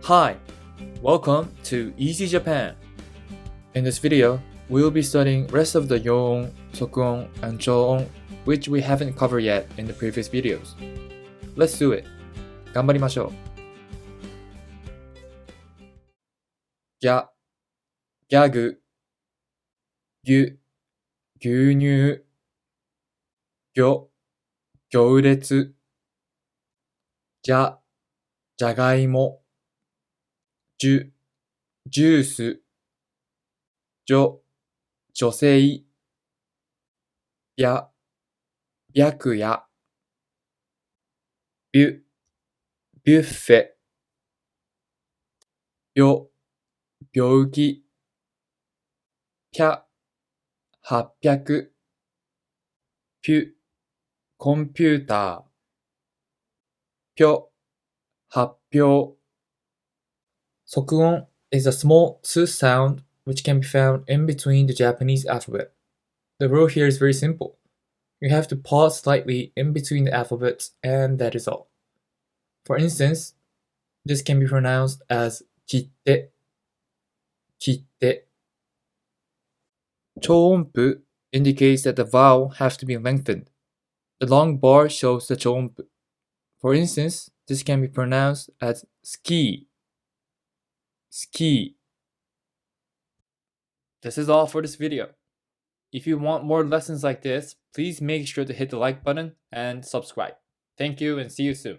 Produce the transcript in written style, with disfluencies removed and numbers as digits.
Hi, welcome to Easy Japan. In this video, we will be studying rest of the Yoon, Sokun, and Choon, which we haven't covered yet in the previous videos. Let's do it. 頑張りましょう。ギャ、ギャグ、牛、牛乳、魚、行列、じゃ、じゃがいも、ジュ、ジュース、女、女性、白、白夜、ビュ、ビュッフェ、病、病気、100、800、ピュ、コンピューター、ぴょ、発表。即音 is a small tooth sound which can be found in between the Japanese alphabet. The rule here is very simple. You have to pause slightly in between the alphabets and that is all. For instance, this can be pronounced as 切って、切って。超音符 indicates that the vowel has to be lengthened. The long bar shows the 超音符. For instance, this can be pronounced as ski, ski. This is all for this video. If you want more lessons like this, please make sure to hit the like button and subscribe. Thank you and see you soon.